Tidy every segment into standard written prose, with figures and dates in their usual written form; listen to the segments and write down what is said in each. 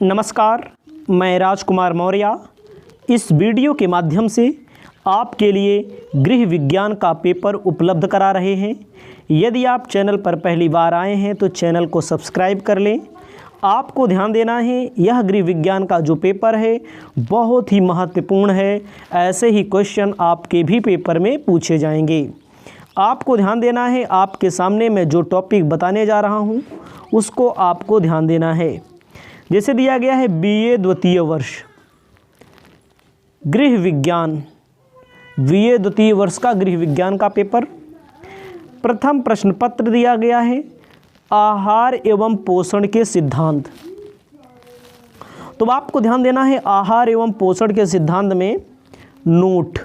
नमस्कार, मैं राजकुमार मौर्य इस वीडियो के माध्यम से आपके लिए गृह विज्ञान का पेपर उपलब्ध करा रहे हैं। यदि आप चैनल पर पहली बार आए हैं तो चैनल को सब्सक्राइब कर लें। आपको ध्यान देना है, यह गृह विज्ञान का जो पेपर है बहुत ही महत्वपूर्ण है। ऐसे ही क्वेश्चन आपके भी पेपर में पूछे जाएंगे। आपको ध्यान देना है, आपके सामने मैं जो टॉपिक बताने जा रहा हूँ उसको आपको ध्यान देना है। जैसे दिया गया है बीए द्वितीय वर्ष गृह विज्ञान, बीए द्वितीय वर्ष का गृह विज्ञान का पेपर। प्रथम प्रश्न पत्र दिया गया है आहार एवं पोषण के सिद्धांत। तो आपको ध्यान देना है, आहार एवं पोषण के सिद्धांत में नोट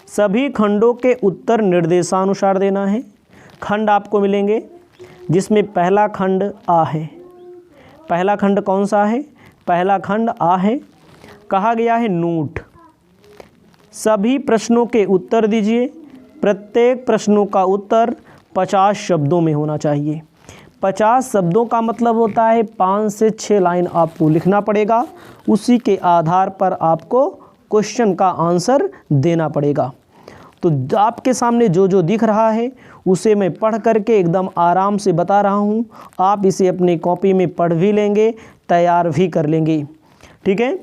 सभी खंडों के उत्तर निर्देशानुसार देना है। खंड आपको मिलेंगे जिसमें पहला खंड आ है। पहला खंड कौन सा है? पहला खंड आ है। कहा गया है नोट सभी प्रश्नों के उत्तर दीजिए। प्रत्येक प्रश्नों का उत्तर 50 शब्दों में होना चाहिए। 50 शब्दों का मतलब होता है 5 से 6 लाइन आपको लिखना पड़ेगा। उसी के आधार पर आपको क्वेश्चन का आंसर देना पड़ेगा। तो आपके सामने जो जो दिख रहा है उसे मैं पढ़ करके एकदम आराम से बता रहा हूँ। आप इसे अपनी कॉपी में पढ़ भी लेंगे, तैयार भी कर लेंगे। ठीक है,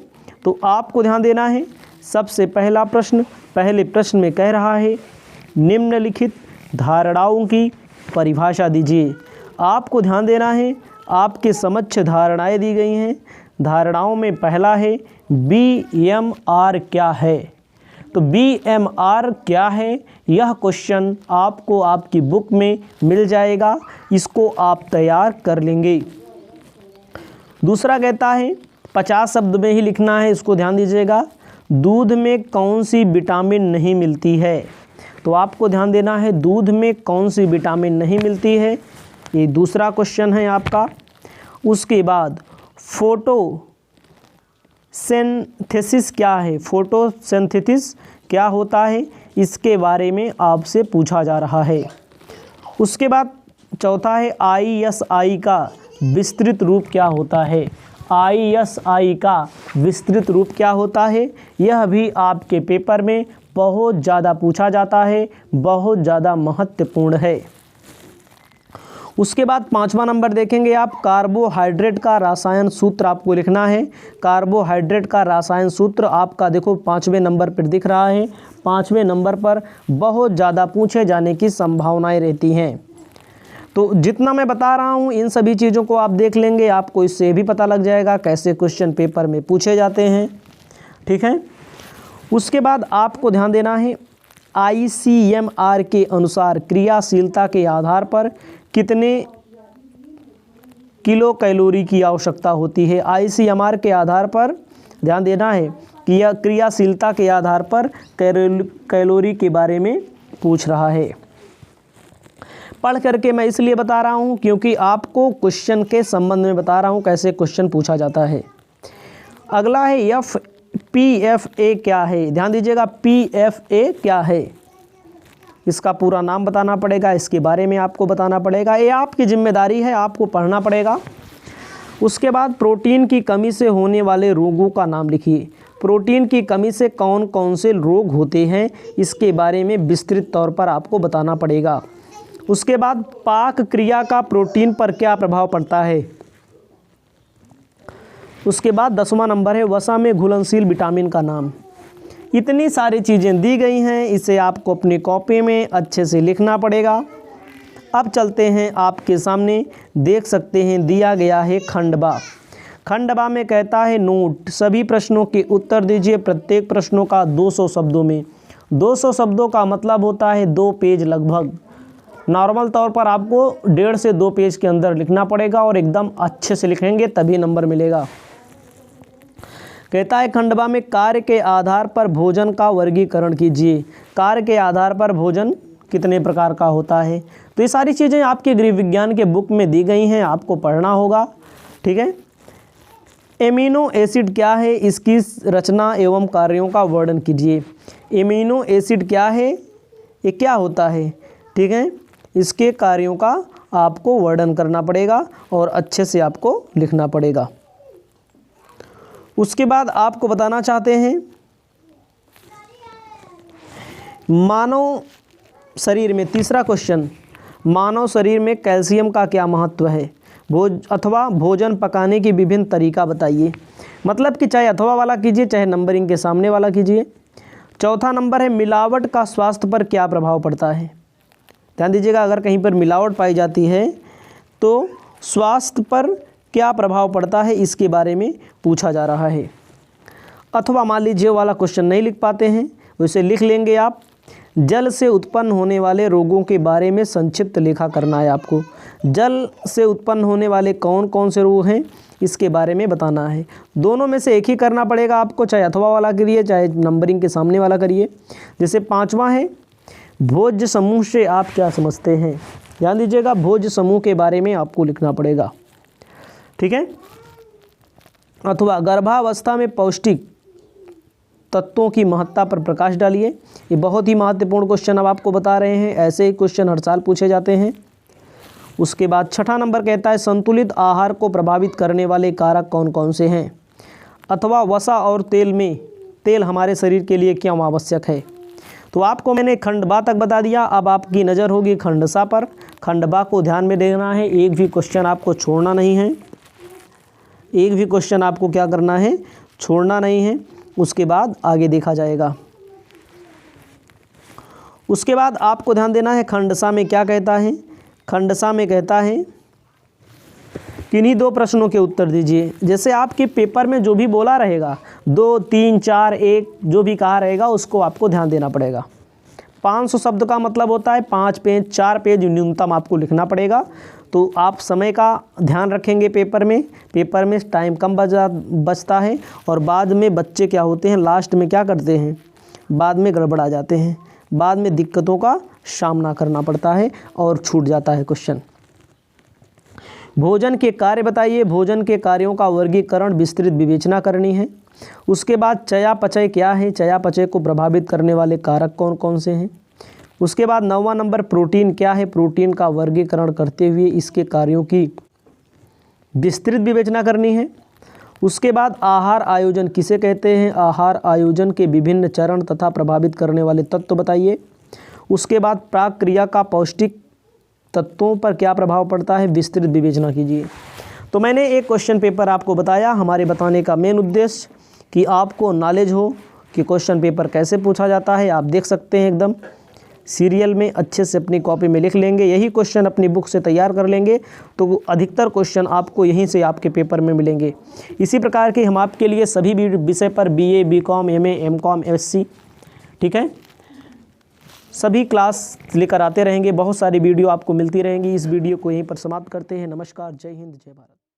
तो आपको ध्यान देना है। सबसे पहला प्रश्न, पहले प्रश्न में कह रहा है निम्नलिखित धारणाओं की परिभाषा दीजिए। आपको ध्यान देना है, आपके समक्ष धारणाएं दी गई हैं। धारणाओं में पहला है BMR क्या है। तो BMR क्या है, यह क्वेश्चन आपको आपकी बुक में मिल जाएगा। इसको आप तैयार कर लेंगे। दूसरा कहता है 50 शब्द में ही लिखना है, इसको ध्यान दीजिएगा। दूध में कौन सी विटामिन नहीं मिलती है। तो आपको ध्यान देना है, दूध में कौन सी विटामिन नहीं मिलती है, ये दूसरा क्वेश्चन है आपका। उसके बाद फोटोसिंथेसिस क्या है, फोटोसिंथेसिस क्या होता है, इसके बारे में आपसे पूछा जा रहा है। उसके बाद चौथा है ISI का विस्तृत रूप क्या होता है। ISI का विस्तृत रूप क्या होता है, यह भी आपके पेपर में बहुत ज़्यादा पूछा जाता है, बहुत ज़्यादा महत्वपूर्ण है। उसके बाद 5वां नंबर देखेंगे आप, कार्बोहाइड्रेट का रसायन सूत्र आपको लिखना है। कार्बोहाइड्रेट का रसायन सूत्र आपका देखो 5वें नंबर पर दिख रहा है। 5वें नंबर पर बहुत ज़्यादा पूछे जाने की संभावनाएं रहती हैं। तो जितना मैं बता रहा हूँ इन सभी चीज़ों को आप देख लेंगे, आपको इससे भी पता लग जाएगा कैसे क्वेश्चन पेपर में पूछे जाते हैं। ठीक है, उसके बाद आपको ध्यान देना है ICMR के अनुसार क्रियाशीलता के आधार पर कितने किलो कैलोरी की आवश्यकता होती है। ICMR के आधार पर ध्यान देना है कि यह क्रियाशीलता के आधार पर कैलोरी के बारे में पूछ रहा है। पढ़ करके मैं इसलिए बता रहा हूँ क्योंकि आपको क्वेश्चन के संबंध में बता रहा हूँ कैसे क्वेश्चन पूछा जाता है। अगला है PFA क्या है। ध्यान दीजिएगा, PFA क्या है, इसका पूरा नाम बताना पड़ेगा, इसके बारे में आपको बताना पड़ेगा। ये आपकी जिम्मेदारी है, आपको पढ़ना पड़ेगा। उसके बाद प्रोटीन की कमी से होने वाले रोगों का नाम लिखिए। प्रोटीन की कमी से कौन कौन से रोग होते हैं, इसके बारे में विस्तृत तौर पर आपको बताना पड़ेगा। उसके बाद पाक क्रिया का प्रोटीन पर क्या प्रभाव पड़ता है। उसके बाद 10वां नंबर है वसा में घुलनशील विटामिन का नाम। इतनी सारी चीज़ें दी गई हैं, इसे आपको अपनी कॉपी में अच्छे से लिखना पड़ेगा। अब चलते हैं, आपके सामने देख सकते हैं दिया गया है खंडवा। खंडवा में कहता है नोट सभी प्रश्नों के उत्तर दीजिए। प्रत्येक प्रश्नों का 200 शब्दों में। 200 शब्दों का मतलब होता है 2 पेज लगभग। नॉर्मल तौर पर आपको 1.5 से 2 पेज के अंदर लिखना पड़ेगा और एकदम अच्छे से लिखेंगे तभी नंबर मिलेगा। कहता है खंडवा में कार्य के आधार पर भोजन का वर्गीकरण कीजिए। कार्य के आधार पर भोजन कितने प्रकार का होता है। तो ये सारी चीज़ें आपके गृह विज्ञान के बुक में दी गई हैं, आपको पढ़ना होगा। ठीक है, एमिनो एसिड क्या है, इसकी रचना एवं कार्यों का वर्णन कीजिए। एमिनो एसिड क्या है, ये क्या होता है। ठीक है, इसके कार्यों का आपको वर्णन करना पड़ेगा और अच्छे से आपको लिखना पड़ेगा। उसके बाद आपको बताना चाहते हैं मानव शरीर में, तीसरा क्वेश्चन, मानव शरीर में कैल्शियम का क्या महत्व है? भोजन पकाने की विभिन्न तरीका बताइए। मतलब कि चाहे अथवा वाला कीजिए चाहे नंबरिंग के सामने वाला कीजिए। चौथा नंबर है मिलावट का स्वास्थ्य पर क्या प्रभाव पड़ता है? ध्यान दीजिएगा, अगर कहीं पर मिलावट पाई जाती है तो स्वास्थ्य पर क्या प्रभाव पड़ता है, इसके बारे में पूछा जा रहा है। अथवा मान लीजिए वाला क्वेश्चन नहीं लिख पाते हैं, उसे लिख लेंगे आप। जल से उत्पन्न होने वाले रोगों के बारे में संक्षिप्त लेखा करना है आपको। जल से उत्पन्न होने वाले कौन कौन से रोग हैं, इसके बारे में बताना है। दोनों में से एक ही करना पड़ेगा आपको, चाहे अथवा वाला करिए चाहे नंबरिंग के सामने वाला करिए। जैसे पांचवा है भोज्य समूह से आप क्या समझते हैं? ध्यान दीजिएगा, भोज्य समूह के बारे में आपको लिखना पड़ेगा, ठीक है। अथवा गर्भावस्था में पौष्टिक तत्वों की महत्ता पर प्रकाश डालिए। ये बहुत ही महत्वपूर्ण क्वेश्चन अब आपको बता रहे हैं, ऐसे ही क्वेश्चन हर साल पूछे जाते हैं। उसके बाद छठा नंबर कहता है संतुलित आहार को प्रभावित करने वाले कारक कौन कौन से हैं? अथवा वसा और तेल हमारे शरीर के लिए क्यों आवश्यक है? तो आपको मैंने खंड बा तक बता दिया, अब आपकी नज़र होगी खंड सा पर। खंड बा को ध्यान में देखना है, एक भी क्वेश्चन आपको छोड़ना नहीं है, एक भी क्वेश्चन आपको क्या करना है, छोड़ना नहीं है। उसके बाद आगे देखा जाएगा। उसके बाद आपको ध्यान देना है खंडसा में क्या कहता है। खंडसा में कहता है किन्हीं दो प्रश्नों के उत्तर दीजिए। जैसे आपके पेपर में जो भी बोला रहेगा, 2, 3, 4, 1 जो भी कहा रहेगा उसको आपको ध्यान देना पड़ेगा। 500 शब्द का मतलब होता है 5 पेज, 4 पेज न्यूनतम आपको लिखना पड़ेगा। तो आप समय का ध्यान रखेंगे पेपर में टाइम कम बचता है और बाद में बच्चे क्या होते हैं, लास्ट में क्या करते हैं, बाद में गड़बड़ा जाते हैं, बाद में दिक्कतों का सामना करना पड़ता है और छूट जाता है क्वेश्चन। भोजन के कार्य बताइए। भोजन के कार्यों का वर्गीकरण विस्तृत विवेचना करनी है। उसके बाद चयापचय क्या है, चयापचय को प्रभावित करने वाले कारक कौन कौन से हैं। उसके बाद 9वां नंबर प्रोटीन क्या है, प्रोटीन का वर्गीकरण करते हुए इसके कार्यों की विस्तृत विवेचना करनी है। उसके बाद आहार आयोजन किसे कहते हैं, आहार आयोजन के विभिन्न चरण तथा प्रभावित करने वाले तत्व बताइए। उसके बाद प्राक क्रिया का पौष्टिक तत्वों पर क्या प्रभाव पड़ता है, विस्तृत विवेचना कीजिए। तो मैंने एक क्वेश्चन पेपर आपको बताया। हमारे बताने का मेन उद्देश्य कि आपको नॉलेज हो कि क्वेश्चन पेपर कैसे पूछा जाता है। आप देख सकते हैं एकदम सीरियल में अच्छे से अपनी कॉपी में लिख लेंगे, यही क्वेश्चन अपनी बुक से तैयार कर लेंगे तो अधिकतर क्वेश्चन आपको यहीं से आपके पेपर में मिलेंगे। इसी प्रकार के हम आपके लिए सभी विषय पर BA, BCom, MA, MCom, SC, ठीक है, सभी क्लास लेकर आते रहेंगे। बहुत सारी वीडियो आपको मिलती रहेंगी। इस वीडियो को यहीं पर समाप्त करते हैं। नमस्कार, जय हिंद, जय भारत।